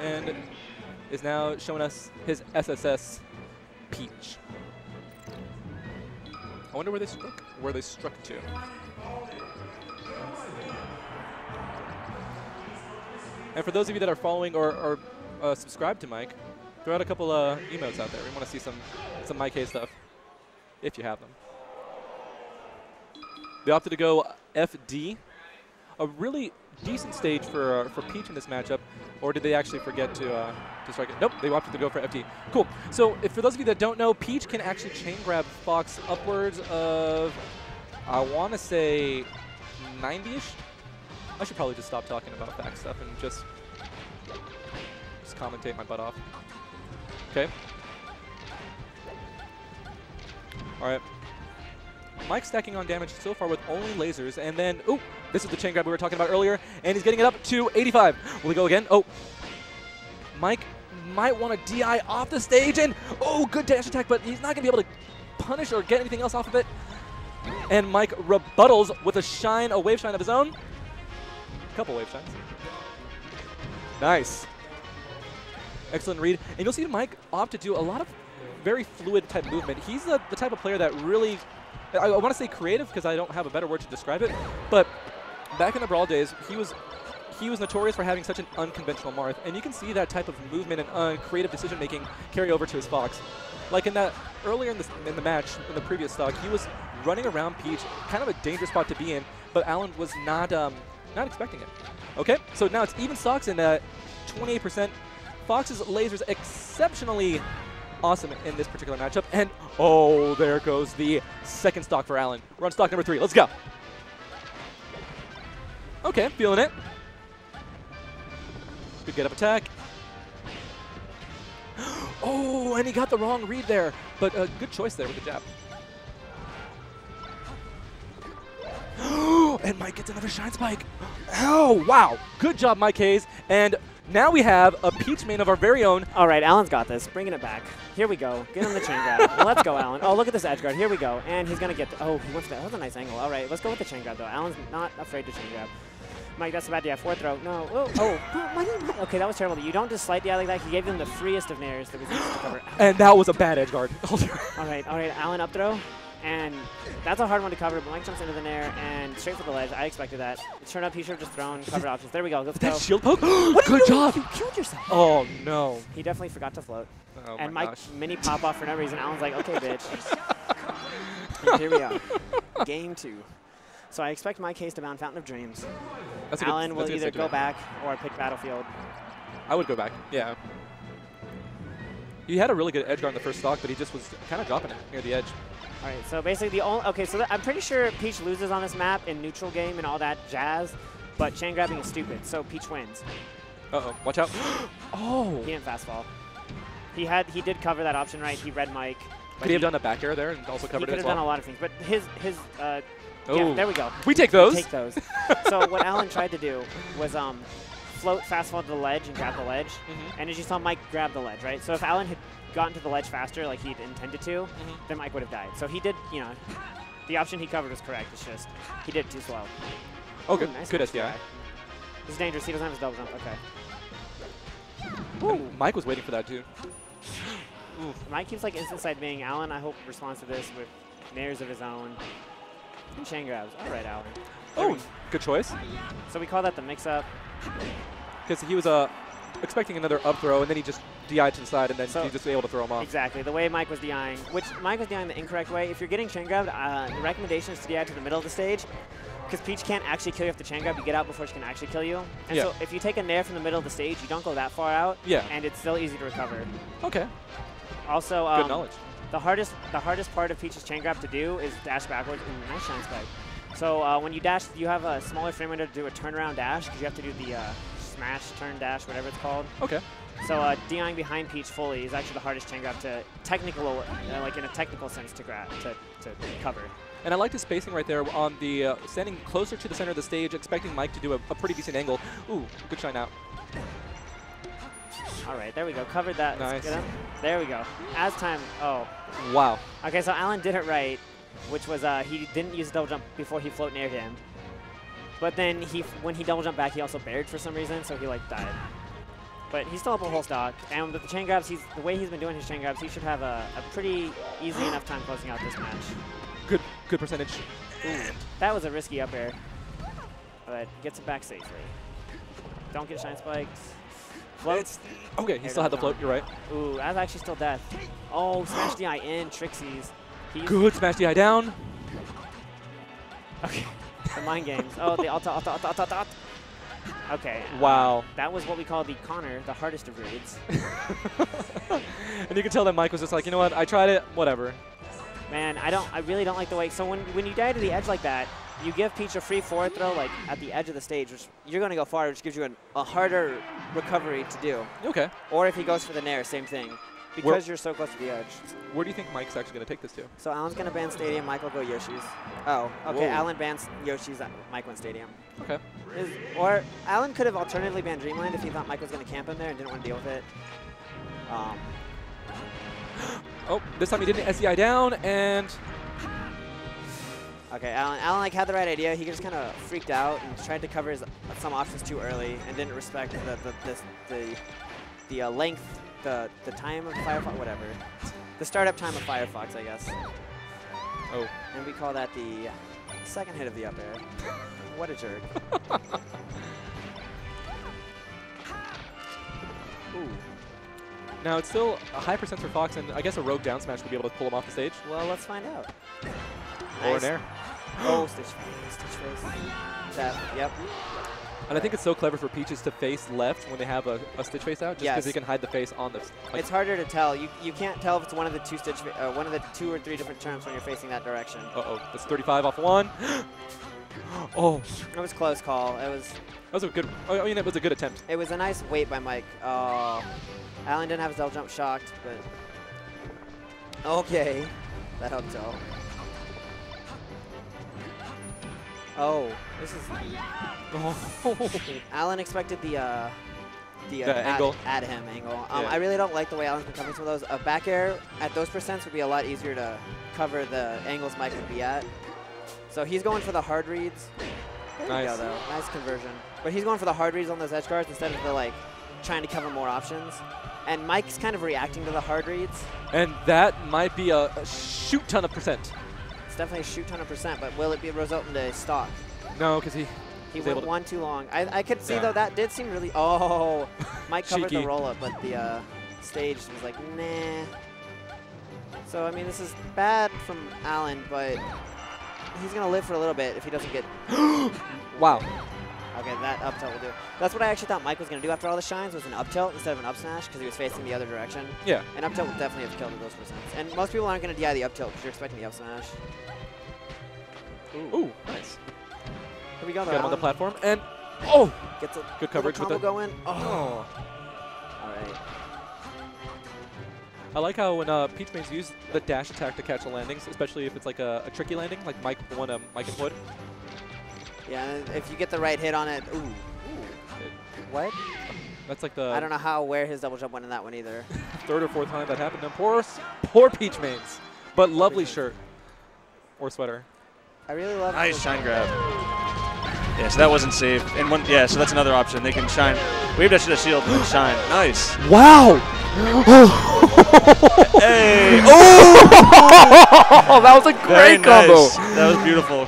and is now showing us his SSS Peach. I wonder where they struck to. And for those of you that are following or subscribed to Mike, throw out a couple emotes out there. We want to see some Mike Haze stuff, if you have them. They opted to go FD, a really decent stage for Peach in this matchup, or did they actually forget to strike it? Nope, they opted to go for FD. Cool. So for those of you that don't know, Peach can actually chain grab Fox upwards of, I want to say, 90-ish. I should probably just stop talking about back stuff and just commentate my butt off. Okay. All right. Mike stacking on damage so far with only lasers, and then, oh, this is the chain grab we were talking about earlier, and he's getting it up to 85. Will he go again? Oh. Mike might want to DI off the stage, and, oh, good dash attack, but he's not going to be able to punish or get anything else off of it. And Mike rebuttals with a wave shine of his own. A couple wave shines. Nice. Excellent read. And you'll see Mike opt to do a lot of very fluid type movement. He's the type of player that really, I want to say creative because I don't have a better word to describe it, but back in the Brawl days, he was notorious for having such an unconventional Marth, and you can see that type of movement and creative decision making carry over to his Fox. Like in that earlier in the match, in the previous stock, he was running around Peach, kind of a dangerous spot to be in, but Alan was not expecting it. Okay, so now it's even stocks and 28%. Fox's lasers exceptionally awesome in this particular matchup, and oh, there goes the second stock for Alan. We're on stock number 3. Let's go. Okay, feeling it. Good get up attack. Oh, and he got the wrong read there, but a good choice there with the jab. And Mike gets another shine spike. Oh, wow. Good job, Mike Haze. And now we have a Peach main of our very own. All right, Alan's got this. Bringing it back. Here we go. Get him the chain grab. Well, let's go, Alan. Oh, look at this edge guard. Here we go. And he's going to get oh, he went for that. That was a nice angle. All right, let's go with the chain grab, though. Alan's not afraid to chain grab. Mike, that's a bad DI. Fourth throw. No. Oh. Okay, that was terrible. You don't just slight DI like that. He gave them the freest of nairs that was easy to cover. And that was a bad edge guard. All right. Alan up throw. And that's a hard one to cover, but Mike jumps into the nair and straight for the ledge. I expected that. It turned up, he should have just thrown covered options. There we go. Let's go. That shield poke? Good job. You killed yourself. Oh, no. He definitely forgot to float. Oh, and my Mike gosh. mini pop off for no reason. Alan's like, okay, bitch. And here we are. Game 2. So I expect Mike Haze to bound Fountain of Dreams. Alan will either go back or pick Battlefield. I would go back, yeah. He had a really good edge guard in the first stock, but he just was kind of dropping it near the edge. All right, so basically the only, okay, so I'm pretty sure Peach loses on this map in neutral game and all that jazz, but chain grabbing is stupid, so Peach wins. Uh-oh, watch out. Oh! He didn't fast fall. He did cover that option right, he read Mike. Could he have done a back air there and also covered it as well? He could have done a lot of things, but yeah, there we go. We take those. We take those. So what Alan tried to do was float fast fall to the ledge and grab the ledge, and as you saw Mike grab the ledge, right? So if Alan had gotten to the ledge faster like he'd intended to, then Mike would have died. So he did, the option he covered was correct. It's just he did it too slow. Oh, good. Nice Good SDI. He's dangerous. He doesn't have his double jump. Okay. Ooh. Mike was waiting for that, too. Ooh. Mike keeps like instant side being. Alan, I hope, responds to this with nairs of his own. And chain grabs. All right, Alan. Oh, good choice. So we call that the mix-up. Because he was expecting another up throw, and then he just DI'd to the side, and then he just able to throw him off. Exactly. The way Mike was DIing, which Mike was DIing the incorrect way. If you're getting chain grabbed, the recommendation is to DI to the middle of the stage, because Peach can't actually kill you off the chain grab. You get out before she can actually kill you. And so if you take a nair from the middle of the stage, you don't go that far out, and it's still easy to recover. Okay. Also, good knowledge. The hardest part of Peach's chain grab to do is dash backwards. Ooh, nice shine spike. So when you dash, you have a smaller frame window to do a turnaround dash, because you have to do the smash, turn, dash, whatever it's called. Okay. So DIing behind Peach fully is actually the hardest chain grab to like in a technical sense to grab, to cover. And I like the spacing right there on the standing closer to the center of the stage, expecting Mike to do a pretty decent angle. Ooh, good shine out. All right, there we go. Covered that. Nice. There we go. As time. Oh. Wow. Okay, so Alan did it right, which was he didn't use double jump before he float naired him. But then when he double jumped back, he also buried for some reason, so he like died. But he's still up a whole stock. And with the chain grabs, the way he's been doing his chain grabs, he should have a pretty easy enough time closing out this match. Good percentage. Ooh, that was a risky up air. But gets it back safely. Don't get shine spikes. Floats. Okay, he still had the float. You're right. Ooh, that's actually still death. Oh, smash DI in. Trixies. Good smash DI down. Okay. The mind games. Oh, the alt. Okay. Wow. That was what we call the Connor, the hardest of reads. And you can tell that Mike was just like, you know what? I tried it. Whatever. Man, I really don't like the way. So when you die to the edge like that, you give Peach a free forward throw like at the edge of the stage, which you're going to go far, which gives you a harder recovery to do. Okay. Or if he goes for the nair, same thing. Because you're so close to the edge. Where do you think Mike's actually going to take this to? So Alan's going to ban Stadium, Mike will go Yoshi's. Oh, okay. Whoa. Alan bans Yoshi's, Mike went Stadium. Okay. Or Alan could have alternatively banned Dreamland if he thought Mike was going to camp him there and didn't want to deal with it. Oh, this time he didn't SDI down, and... Okay, Alan like had the right idea. He just kind of freaked out and tried to cover some options too early and didn't respect the length, the time of Firefox, whatever. The startup time of Firefox, I guess. Oh. And we call that the second hit of the up air. What a jerk. Ooh. Now, it's still a high percent for Fox, and I guess a rogue down smash would be able to pull him off the stage. Well, let's find out. Or Nice. an air. Oh, Stitch face. That, yep. And I think it's so clever for Peaches to face left when they have a Stitch face out, just because he can hide the face on the... Like, it's harder to tell. You can't tell if it's one of the one of the 2 or 3 different terms when you're facing that direction. uh-oh, that's 35 off one. Oh. It was a close call. It was... That was a good... I mean, it was a good attempt. It was a nice wait by Mike. Oh. Alan didn't have his double jump shocked, but... Okay. That helped out. Oh, this is... Oh. Alan expected the angle. Add him angle. Yeah. I really don't like the way Alan's been covering some of those. A back air at those percents would be a lot easier to cover the angles Mike would be at. So he's going for the hard reads. There Nice. you go, though. Nice conversion. But he's going for the hard reads on those edge guards instead of the, like, trying to cover more options. And Mike's kind of reacting to the hard reads. And that might be a shoot ton of percent. It's definitely a shoot ton of percent, but will it result in a stock? No, because he went one too long. I could see, though, that did seem really... Oh, Mike covered Cheeky. the roll-up, but the stage was like, nah. So, I mean, this is bad from Alan, but he's going to live for a little bit if he doesn't get... Wow. Okay, that up tilt will do. That's what I actually thought Mike was going to do after all the shines, was an up tilt instead of an up smash, because he was facing the other direction. Yeah. An up tilt would definitely have killed at those percents. And most people aren't going to DI the up tilt because you're expecting the up smash. Ooh, nice. Here we go, though. Got him on the Alan platform, and... Oh! gets a Good coverage with combo the... going. Oh. Oh. All right. I like how when Peach mains use the dash attack to catch the landings, especially if it's like a tricky landing, like Mike employed. Yeah, and if you get the right hit on it, ooh. What? That's like the... I don't know where his double jump went in that one either. third or fourth time that happened. And poor Peach mains. But lovely shirt. Or sweater. I really love Nice shine grab. Yeah, so that wasn't safe. And yeah, so that's another option. They can shine. Wave dash to the shield and then shine. Nice. Wow! Hey! Oh! That was a Very great combo. nice. That was beautiful.